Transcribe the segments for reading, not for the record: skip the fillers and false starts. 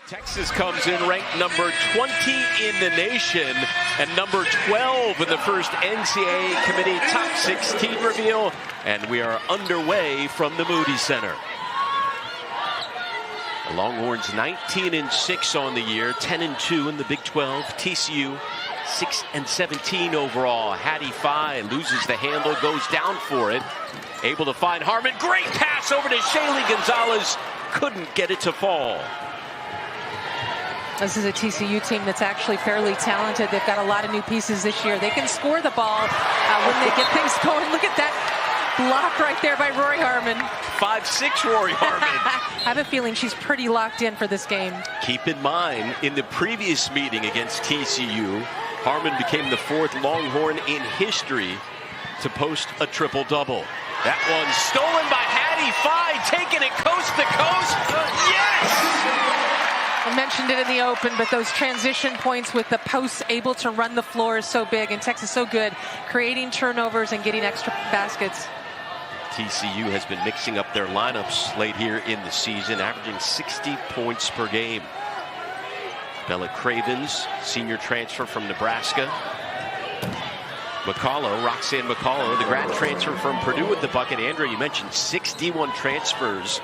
Texas comes in ranked number 20 in the nation and number 12 in the first NCAA committee top 16 reveal. And we are underway from the Moody Center. The Longhorns 19-6 on the year, 10-2 in the Big 12. TCU 6-17 overall. Hattie Phi loses the handle, goes down for it. Able to find Harmon. Great pass over to Shaylee Gonzales. Couldn't get it to fall. This is a TCU team that's actually fairly talented. They've got a lot of new pieces this year. They can score the ball when they get things going. Look at that block right there by Rori Harmon. 5'6" Rori Harmon. I have a feeling she's pretty locked in for this game. Keep in mind, in the previous meeting against TCU, Harmon became the fourth Longhorn in history to post a triple-double. That one stolen by Hattie Phi, taking it coast to coast. Yes! I mentioned it in the open, but those transition points with the posts able to run the floor is so big, and Texas so good, creating turnovers and getting extra baskets. TCU has been mixing up their lineups late here in the season, averaging 60 points per game. Bella Cravens, senior transfer from Nebraska. Roxanne McCullough, the grad transfer from Purdue with the bucket. Andrea, you mentioned 61 transfers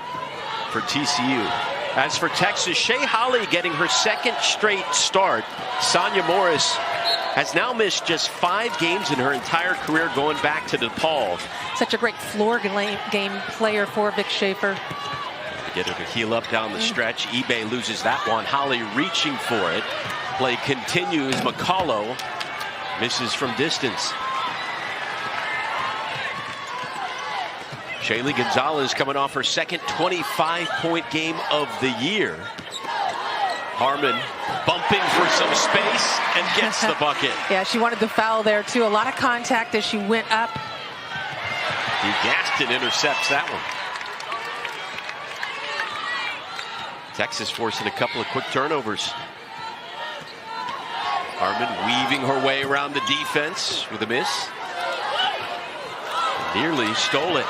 for TCU. As for Texas, Shea Holly getting her second straight start. Sonia Morris has now missed just 5 games in her entire career going back to DePaul. Such a great floor game player for Vic Schaefer. Get her to heel up down the stretch. eBay loses that one. Holly reaching for it. Play continues. McCullough misses from distance. Shaylee Gonzales coming off her second 25-point game of the year. Harmon bumping for some space and gets the bucket. Yeah, she wanted the foul there too. A lot of contact as she went up. Gaston intercepts that one. Texas forcing a couple of quick turnovers. Harmon weaving her way around the defense with a miss. Nearly stole it.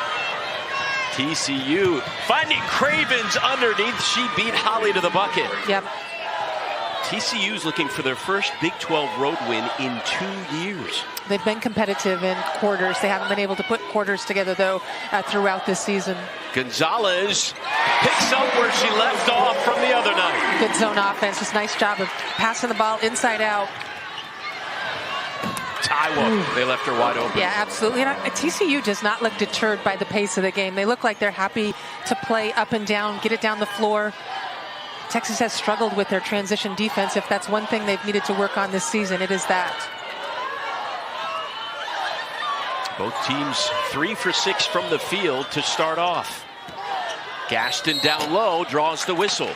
TCU finding Cravens underneath. She beat Holly to the bucket. Yep. TCU's looking for their first Big 12 road win in 2 years. They've been competitive in quarters. They haven't been able to put quarters together, though, throughout this season. Gonzales picks up where she left off from the other night. Good zone offense. Just nice job of passing the ball inside out. Taiwo, they left her wide open. Yeah, absolutely. And TCU does not look deterred by the pace of the game. They look like they're happy to play up and down, get it down the floor. Texas has struggled with their transition defense. If that's one thing they've needed to work on this season, it is that. Both teams 3 for 6 from the field to start off. Gaston down low draws the whistle.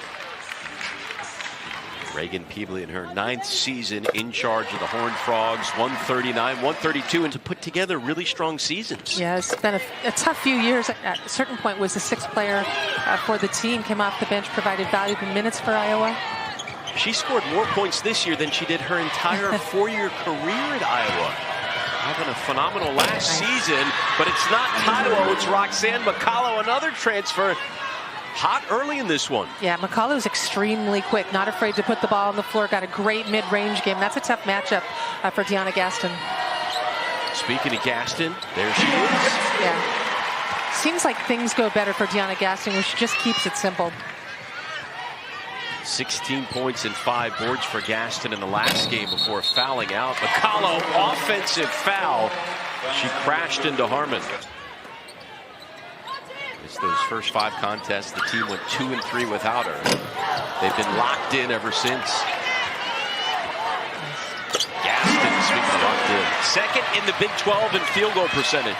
Reagan Peebley in her 9th season in charge of the Horned Frogs, 139, 132, and to put together really strong seasons. Yeah, it's been a tough few years. At a certain point was the 6th player for the team, came off the bench, provided valuable minutes for Iowa. She scored more points this year than she did her entire 4-year career at Iowa. Having a phenomenal last season, but it's not Taiwo, it's Roxanne McCullough, another transfer. Hot early in this one. Yeah, McCullough is extremely quick, not afraid to put the ball on the floor, got a great mid-range game. That's a tough matchup for DeYona Gaston. Speaking of Gaston, there she is. Yeah. Seems like things go better for DeYona Gaston when she just keeps it simple. 16 points and 5 boards for Gaston in the last game before fouling out. McCullough, offensive foul. She crashed into Harmon. It's those first 5 contests, the team went 2 and 3 without her. They've been locked in ever since. Gaston, speaking of locked in, second in the Big 12 in field goal percentage.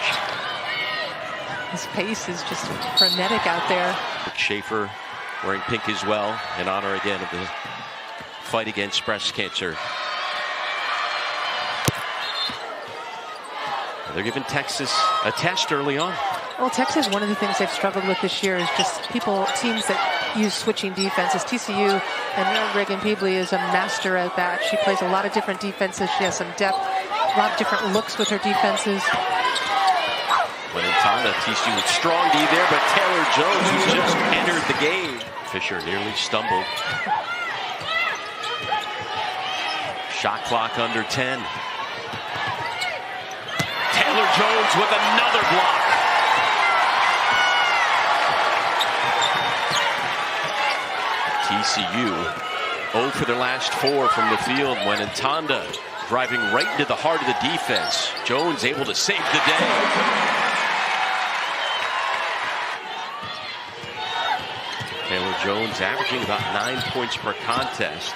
His pace is just frenetic out there. Schaefer wearing pink as well, in honor again of the fight against breast cancer. They're giving Texas a test early on. Well, Texas, one of the things they've struggled with this year is just teams that use switching defenses. TCU and Reagan Peebley is a master at that. She plays a lot of different defenses. She has some depth, a lot of different looks with her defenses. Montana, TCU with strong D there, but Taylor Jones, who just entered the game. Fisher nearly stumbled. Shot clock under 10. Taylor Jones with another block. TCU 0 for their last 4 from the field when Ntanda driving right into the heart of the defense. Jones able to save the day. Taylor Jones averaging about 9 points per contest.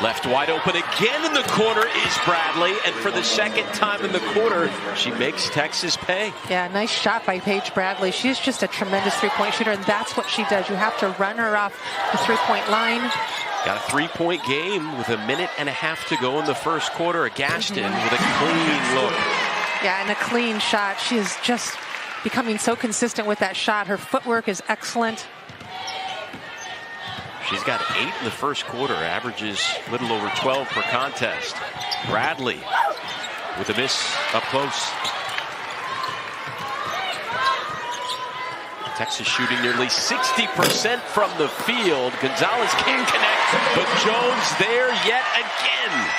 Left wide open again in the corner is Bradley, and for the second time in the quarter, she makes Texas pay. Yeah, nice shot by Paige Bradley. She's just a tremendous three-point shooter, and that's what she does. You have to run her off the three-point line. Got a 3-point game with 1.5 minutes to go in the first quarter. Gaston with a clean look. Yeah, and a clean shot. She is just becoming so consistent with that shot. Her footwork is excellent. She's got 8 in the first quarter, averages a little over 12 per contest. Bradley with a miss up close. Texas shooting nearly 60% from the field. Gonzales can't connect, but Jones there yet again.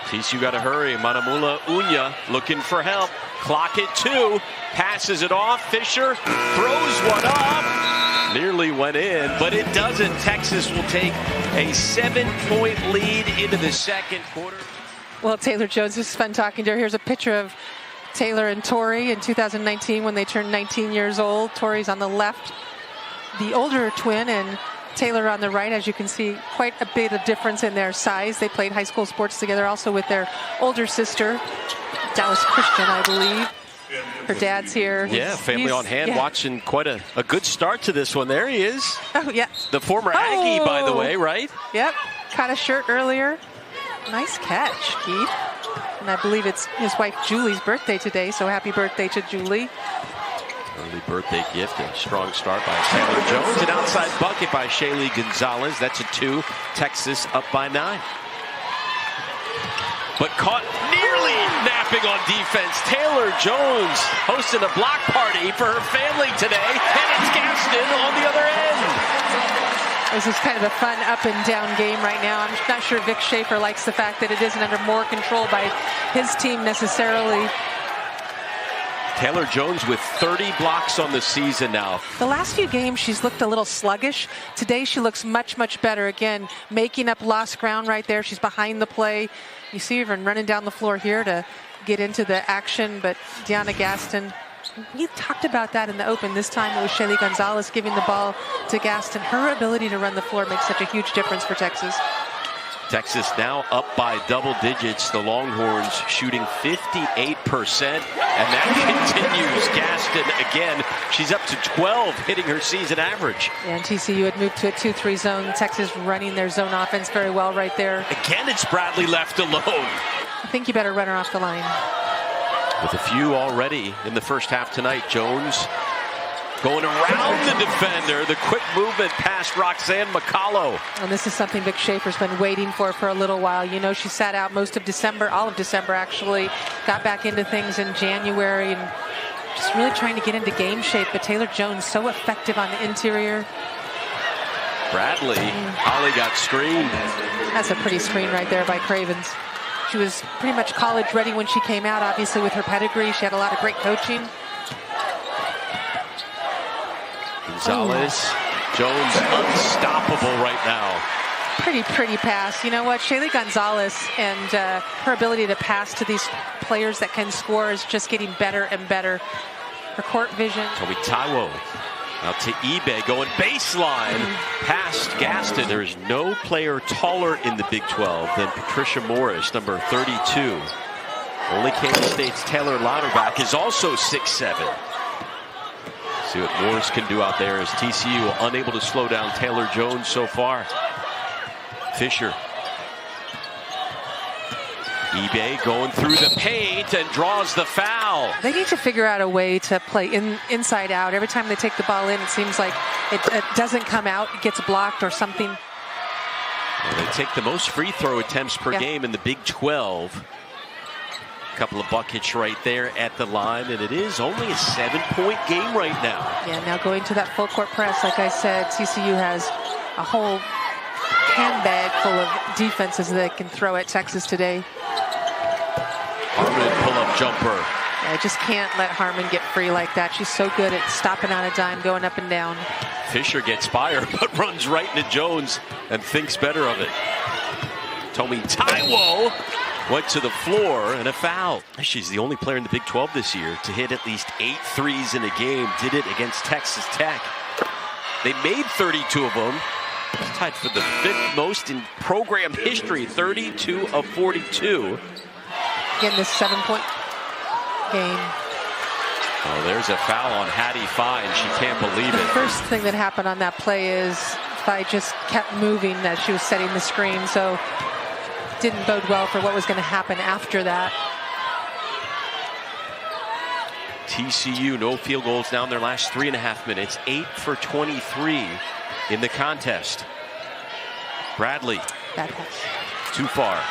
TCU got to hurry. Manamula Unya looking for help. Clock at 2. Passes it off. Fisher throws one up. Nearly went in, but it doesn't. Texas will take a 7-point lead into the second quarter. Well, Taylor Jones, this is fun talking to her. Here's a picture of Taylor and Tori in 2019 when they turned 19 years old. Tori's on the left, the older twin, and Taylor on the right. As you can see, quite a bit of difference in their size. They played high school sports together, also with their older sister, Dallas Christian, I believe. Her dad's here. Yeah, family on hand, watching quite a good start to this one. There he is. Oh, yeah. The former Aggie, by the way, right? Yep. Caught a shirt earlier. Nice catch, Keith. And I believe it's his wife Julie's birthday today, so happy birthday to Julie. Early birthday gift, a strong start by Taylor Jones. An outside bucket by Shaylee Gonzales. That's a 2. Texas up by 9. But caught nearly napping on defense. Taylor Jones hosting a block party for her family today, and it's Gaston on the other end. This is kind of a fun up and down game right now. I'm not sure Vic Schaefer likes the fact that it isn't under more control by his team necessarily. Taylor Jones with 30 blocks on the season now. The last few games, she's looked a little sluggish. Today, she looks much, much better. Again, making up lost ground right there. She's behind the play. You see her running down the floor here to get into the action, but DeYona Gaston, we talked about that in the open. This time it was Shaylee Gonzales giving the ball to Gaston. Her ability to run the floor makes such a huge difference for Texas. Texas now up by double digits. The Longhorns shooting 58%, and that continues. Gaston again. She's up to 12, hitting her season average. Yeah, and TCU had moved to a 2-3 zone. Texas running their zone offense very well right there. Again, it's Bradley left alone. I think you better run her off the line. With a few already in the first half tonight, Jones going around the defender. The quick movement past Roxanne McCollough. And this is something Vic Schaefer's been waiting for a little while. You know, she sat out most of December, all of December actually. Got back into things in January and just really trying to get into game shape. But Taylor Jones so effective on the interior. Bradley, Holly got screened. That's a pretty screen right there by Cravens. She was pretty much college ready when she came out, obviously with her pedigree. She had a lot of great coaching. Gonzales, Jones unstoppable right now. Pretty pass. You know what? Shaylee Gonzales and her ability to pass to these players that can score is just getting better and better. Her court vision. Toby Taiwo out to eBay going baseline past Gaston. There is no player taller in the Big 12 than Patricia Morris, number 32. Only Kansas State's Taylor Louderback is also 6'7". See what Morris can do out there as TCU unable to slow down Taylor Jones so far. Fisher. eBay going through the paint and draws the foul. They need to figure out a way to play inside out. Every time they take the ball in, it seems like it doesn't come out. It gets blocked or something. Well, they take the most free throw attempts per game in the Big 12. A couple of buckets right there at the line, and it is only a 7-point game right now. Yeah, now going to that full court press, like I said, TCU has a whole handbag full of defenses that they can throw at Texas today. Harmon pull-up jumper. I just can't let Harmon get free like that. She's so good at stopping on a dime, going up and down. Fisher gets fired, but runs right into Jones and thinks better of it. Tomi Taiwo went to the floor and a foul. She's the only player in the Big 12 this year to hit at least 8 threes in a game. Did it against Texas Tech. They made 32 of them. It's tied for the 5th most in program history, 32 of 42. Again, this 7-point game. Oh, there's a foul on Hattie Fye, and she can't believe it. The first thing that happened on that play is Fye just kept moving as she was setting the screen, so didn't bode well for what was going to happen after that. TCU, no field goals now in their last 3.5 minutes. 8 for 23 in the contest. Bradley. Bad pass. Too far.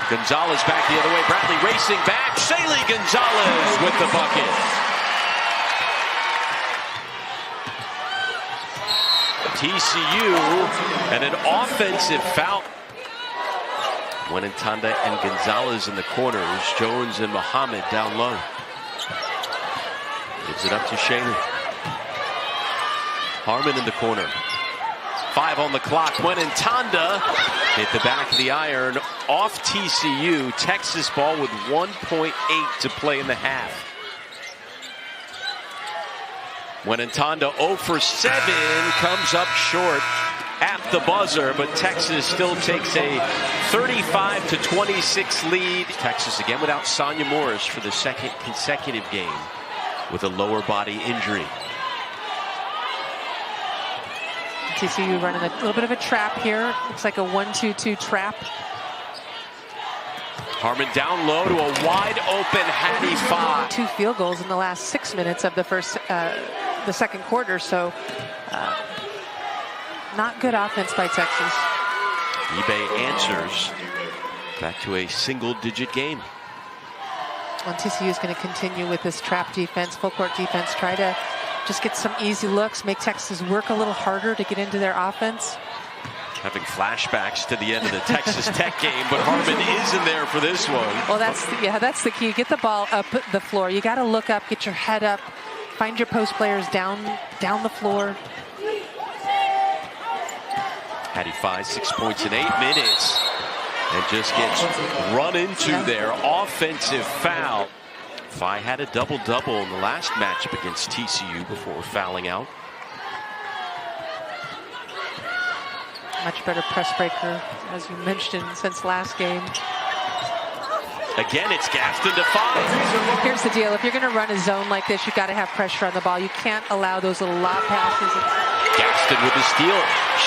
Gonzales back the other way. Bradley racing back. Shaylee Gonzales with the bucket. TCU and an offensive foul. Wenentanda and Gonzales in the corners. Jones and Muhammad down low. Gives it up to Shaylee. Harmon in the corner. 5 on the clock. Wenentanda hit the back of the iron off TCU. Texas ball with 1.8 to play in the half. Wenentanda 0 for 7 comes up short at the buzzer, but Texas still takes a 35-26 lead. Texas again without Sonya Morris for the 2nd consecutive game with a lower body injury. TCU running a little bit of a trap here. Looks like a 1-2-2 trap. Harmon down low to a wide open Hattie Fye. 2 field goals in the last 6 minutes of the second quarter, so not good offense by Texas. eBay answers back to a single-digit game. Well, TCU is going to continue with this trap defense, full court defense, try to just get some easy looks, make Texas work a little harder to get into their offense. Having flashbacks to the end of the Texas Tech game, but Harmon is in there for this one. Well, that's the key. Get the ball up the floor. You got to look up, get your head up, find your post players down the floor. Hattie Fye, 6 points in 8 minutes, and just gets run into their offensive foul. Fye had a double-double in the last matchup against TCU before fouling out. Much better press breaker, as you mentioned, since last game. Again, it's Gaston to Fye. Here's the deal. If you're going to run a zone like this, you've got to have pressure on the ball. You can't allow those little lob passes. Gaston with the steal.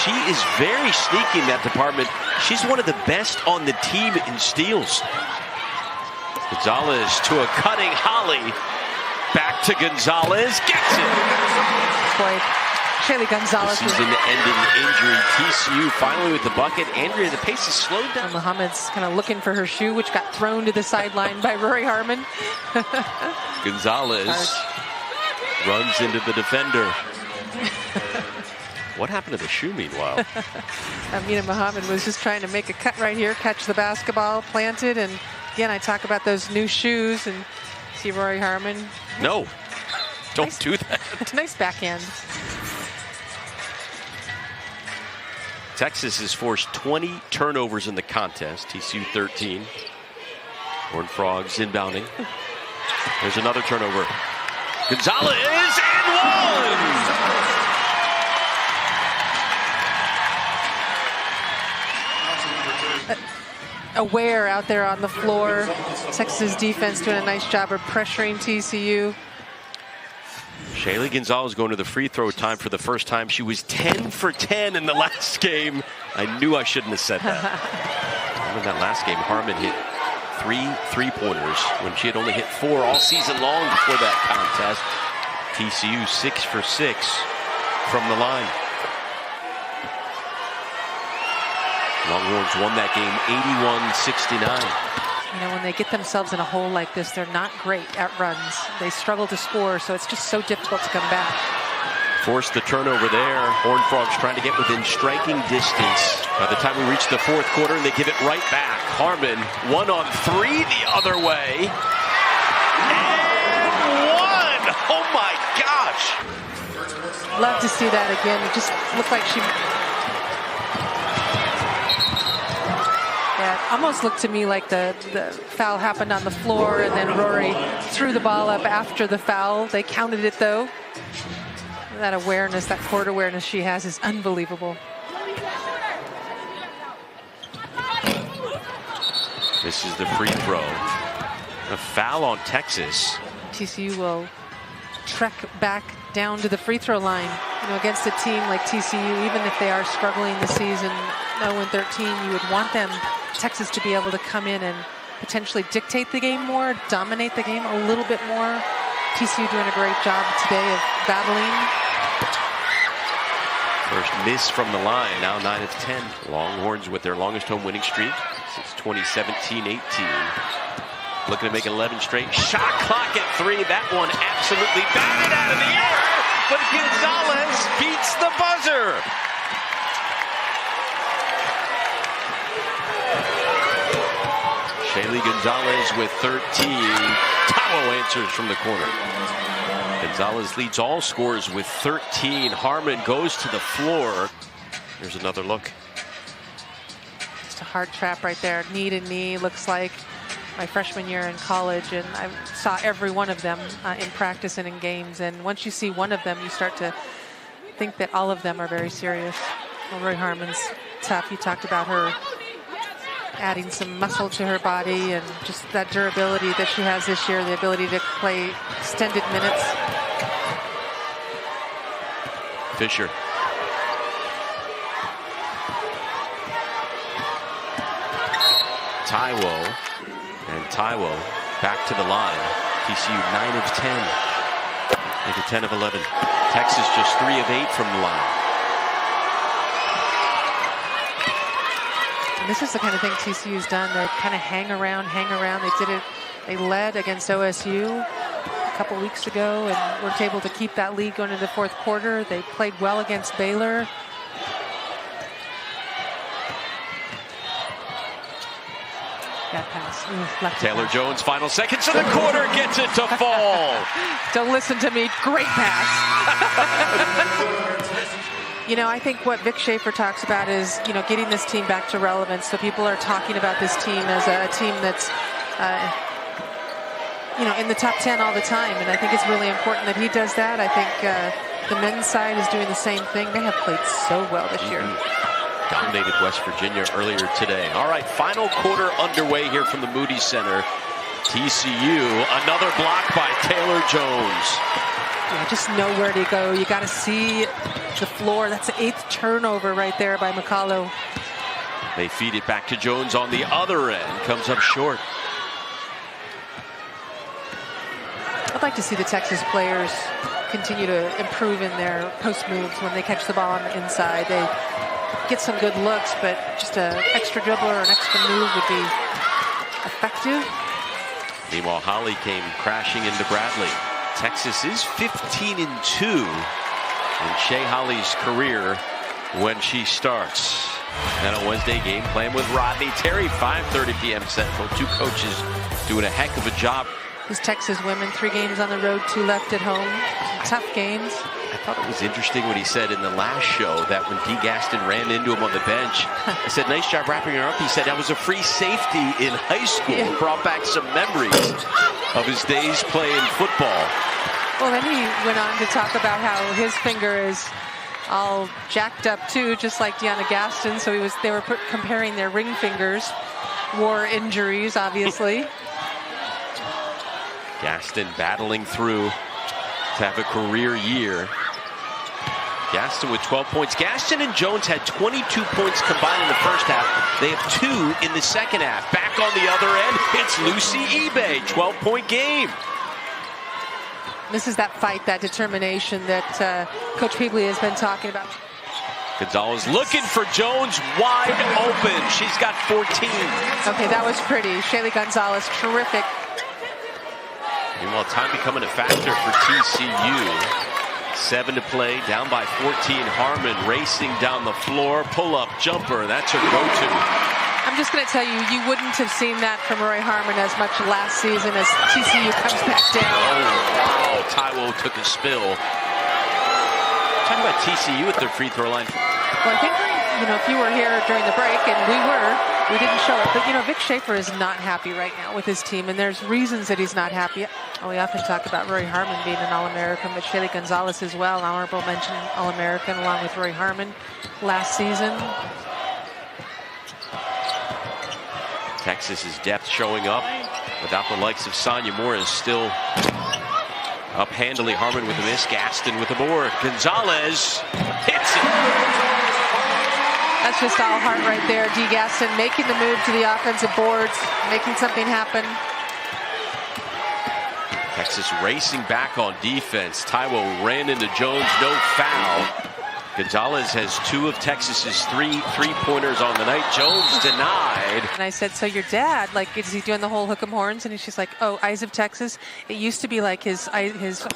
She is very sneaky in that department. She's one of the best on the team in steals. Gonzales to a cutting Holly. Back to Gonzales. Gets it. Boy, Shaylee Gonzales. Season-ending injury. TCU finally with the bucket. Andrea, the pace is slowed down. Muhammad's kind of looking for her shoe, which got thrown to the sideline by Rori Harmon. Gonzales runs into the defender. What happened to the shoe, meanwhile? Amina Muhammad was just trying to make a cut right here, catch the basketball, plant it, and again, I talk about those new shoes, and see Rori Harmon. No, don't do that. Nice backhand. Texas has forced 20 turnovers in the contest. TCU 13. Horned Frogs inbounding. There's another turnover. Gonzales and one! Aware out there on the floor. Texas defense doing a nice job of pressuring TCU. Shaylee Gonzales going to the free throw time for the first time. She was 10 for 10 in the last game. I knew I shouldn't have said that. Remember that last game, Harmon hit 3 3-pointers when she had only hit 4 all season long before that contest. TCU 6 for 6 from the line. Longhorns won that game 81-69. You know, when they get themselves in a hole like this, they're not great at runs. They struggle to score, so it's just so difficult to come back. Forced the turnover there. Horned Frogs trying to get within striking distance by the time we reach the fourth quarter, and they give it right back. Harmon, 1-on-3 the other way. And one! Oh my gosh! Love to see that again. It just looked like she... Yeah, it almost looked to me like the foul happened on the floor, and then Rori threw the ball up after the foul. They counted it, though. That awareness, that court awareness she has is unbelievable. This is the free throw. A foul on Texas. TCU will trek back down to the free throw line. You know, against a team like TCU, even if they are struggling this season, 0-13, you would want them, Texas, to be able to come in and potentially dictate the game more, dominate the game a little bit more. TCU doing a great job today of battling. First miss from the line, now 9 of 10. Longhorns with their longest home winning streak since 2017-18. Looking to make 11 straight. Shot clock at 3. That one absolutely batted out of the air, but Gonzales beats the buzzer. Shaylee Gonzales with 13. Tawo answers from the corner. Gonzales leads all scorers with 13. Harmon goes to the floor. Here's another look. Just a hard trap right there. Knee to knee, looks like my freshman year in college, and I saw every one of them in practice and in games. And once you see one of them, you start to think that all of them are very serious. Well, Rori Harmon's tough. You talked about her adding some muscle to her body and just that durability that she has this year, the ability to play extended minutes. Fisher. Taiwo. And Taiwo back to the line. TCU 9 of 10. Make it 10 of 11. Texas just 3 of 8 from the line. And this is the kind of thing TCU's done. They kind of hang around. They did it. They led against OSU a couple weeks ago and weren't able to keep that lead going into the fourth quarter. They played well against Baylor. That pass. Taylor Jones, final seconds of the quarter, gets it to fall. Don't listen to me. Great pass. You know, I think what Vic Schaefer talks about is, you know, getting this team back to relevance. So people are talking about this team as a team that's, you know, in the top 10 all the time. And I think it's really important that he does that. I think the men's side is doing the same thing. They have played so well this year. Dominated West Virginia earlier today. All right, final quarter underway here from the Moody Center. TCU, another block by Taylor Jones. Yeah, just nowhere to go. You got to see the floor. That's the 8th turnover right there by McCullough. They feed it back to Jones on the other end. Comes up short. I'd like to see the Texas players continue to improve in their post moves when they catch the ball on the inside. They get some good looks, but just an extra dribble or an extra move would be effective. Meanwhile, Holly came crashing into Bradley. Texas is 15-2 in Shay Holly's career when she starts. And a Wednesday game playing with Rodney Terry, 5:30 p.m. Central. Two coaches doing a heck of a job. This Texas women, 3 games on the road, 2 left at home. Some tough games. I thought it was interesting what he said in the last show, that when P. Gaston ran into him on the bench, I said, nice job wrapping her up. He said that was a free safety in high school. Yeah. Brought back some memories of his days playing football. Well, then he went on to talk about how his finger is all jacked up too, just like DeYona Gaston. So they were comparing their ring fingers. War injuries, obviously. Gaston battling through to have a career year. Gaston with 12 points. Gaston and Jones had 22 points combined in the first half. They have 2 in the second half. Back on the other end, it's Lucy eBay, 12-point game. This is that fight, that determination that Coach Peebly has been talking about. Gonzales looking for Jones, wide open. She's got 14. Okay, that was pretty. Shaylee Gonzales, terrific. Meanwhile, time becoming a factor for TCU. 7 to play, down by 14. Harmon racing down the floor, pull-up jumper. That's her go-to. I'm just going to tell you, you wouldn't have seen that from Rori Harmon as much last season as TCU comes back down. Oh, wow. Taiwo took a spill. Talking about TCU at their free throw line. Well, I think, if you were here during the break, and we didn't show it, but, Vic Schaefer is not happy right now with his team, and there's reasons that he's not happy. We often talk about Rori Harmon being an All-American, but Shaylee Gonzales as well, honorable mention All-American, along with Rori Harmon last season. Texas's depth showing up without the likes of Sonya Morris. Still up handily. Harmon with a miss. Gaston with a board. Gonzales hits it. That's just all heart right there. D. Gaston making the move to the offensive boards, making something happen. Texas racing back on defense. Taiwo ran into Jones, no foul. Gonzales has 2 of Texas's 3 three-pointers on the night. Jones denied. And I said, so your dad, is he doing the whole hook 'em horns? And she's like, oh, Eyes of Texas. It used to be like his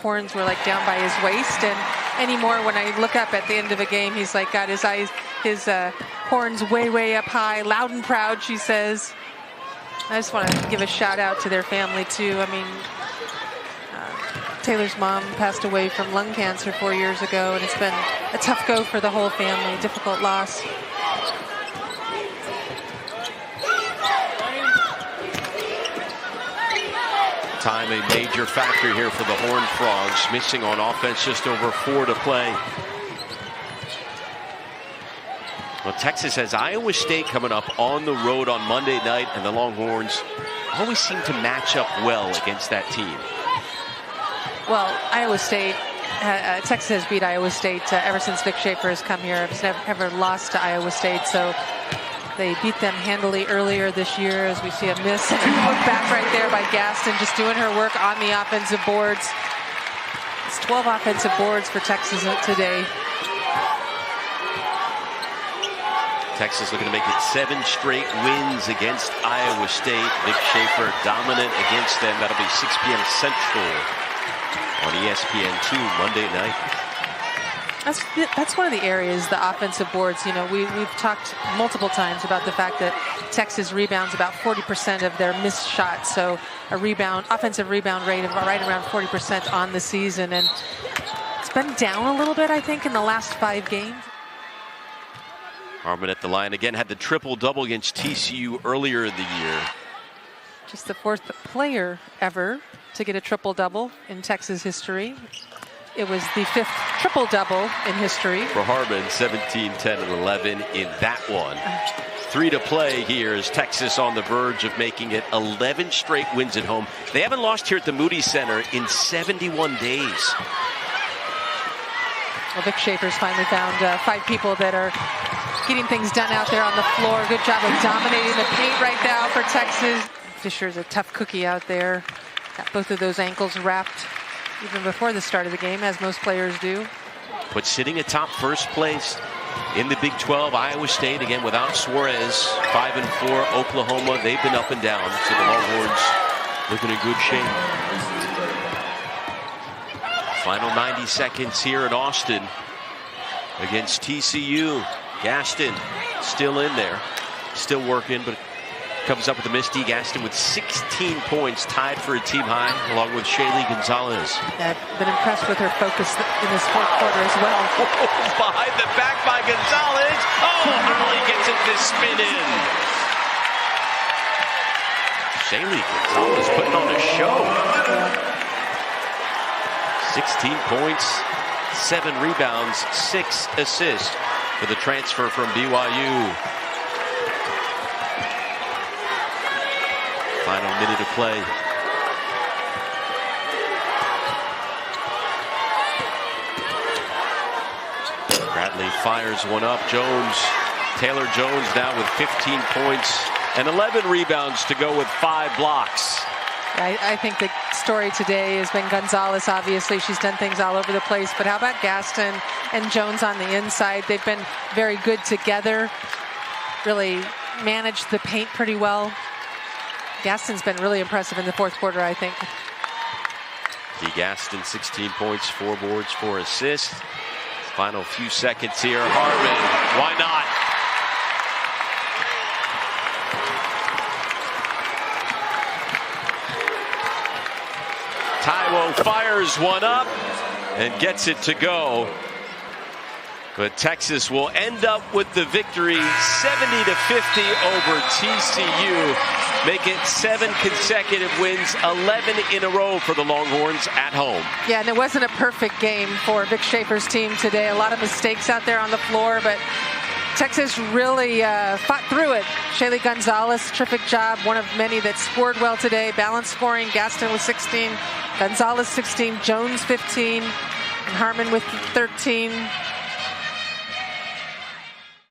horns were down by his waist, and anymore when I look up at the end of a game, he's got his horns way up high, loud and proud, she says. I just want to give a shout out to their family too. I mean, Taylor's mom passed away from lung cancer 4 years ago, and it's been a tough go for the whole family, difficult loss. Time a major factor here for the Horned Frogs, missing on offense, just over 4 to play. Well, Texas has Iowa State coming up on the road on Monday night, and the Longhorns always seem to match up well against that team. Well, Iowa State, Texas has beat Iowa State ever since Vic Schaefer has come here. It's never ever lost to Iowa State, so they beat them handily earlier this year, as we see a miss and a put back right there by Gaston, just doing her work on the offensive boards. It's 12 offensive boards for Texas today. Texas looking to make it 7 straight wins against Iowa State. Vic Schaefer dominant against them. That'll be 6 p.m. Central on ESPN2 Monday night. That's one of the areas, the offensive boards. We've talked multiple times about the fact that Texas rebounds about 40% of their missed shots. So offensive rebound rate of right around 40% on the season, and it's been down a little bit, I think, in the last 5 games. Harmon at the line again, had the triple-double against TCU earlier in the year. Just the 4th player ever to get a triple-double in Texas history. It was the 5th triple-double in history. For Harmon, 17, 10, and 11 in that one. 3 to play here as Texas on the verge of making it 11 straight wins at home. They haven't lost here at the Moody Center in 71 days. Well, Vic Schaefer's finally found 5 people that are getting things done out there on the floor. Good job of dominating the paint right now for Texas. Fisher's a tough cookie out there. Got both of those ankles wrapped even before the start of the game, as most players do. But sitting atop first place in the Big 12, Iowa State, again without Suarez, 5-4. Oklahoma, they've been up and down. So the Longhorns looking in good shape. Final 90 seconds here in Austin against TCU. Gaston still in there, still working, but comes up with a miss. D. Gaston with 16 points, tied for a team high, along with Shaylee Gonzales. I've been impressed with her focus in this 4th quarter as well. Behind the back by Gonzales. Oh, Holly gets it to spin in. Shaylee Gonzales putting on a show. 16 points, 7 rebounds, 6 assists for the transfer from BYU. Final minute of play. Bradley fires one up. Taylor Jones now with 15 points and 11 rebounds to go with 5 blocks. I think the story today has been Gonzales. Obviously, she's done things all over the place. But how about Gaston and Jones on the inside? They've been very good together, really managed the paint pretty well. Gaston's been really impressive in the fourth quarter, I think. Gaston, 16 points, 4 boards, 4 assists. Final few seconds here. Harmon, why not? Taiwo fires one up and gets it to go. But Texas will end up with the victory, 70-50 over TCU. Make it 7 consecutive wins, 11 in a row for the Longhorns at home. Yeah, and it wasn't a perfect game for Vic Schaefer's team today. A lot of mistakes out there on the floor, but Texas really fought through it. Shaylee Gonzales, terrific job, one of many that scored well today. Balanced scoring, Gaston with 16, Gonzales 16, Jones 15, and Harmon with 13.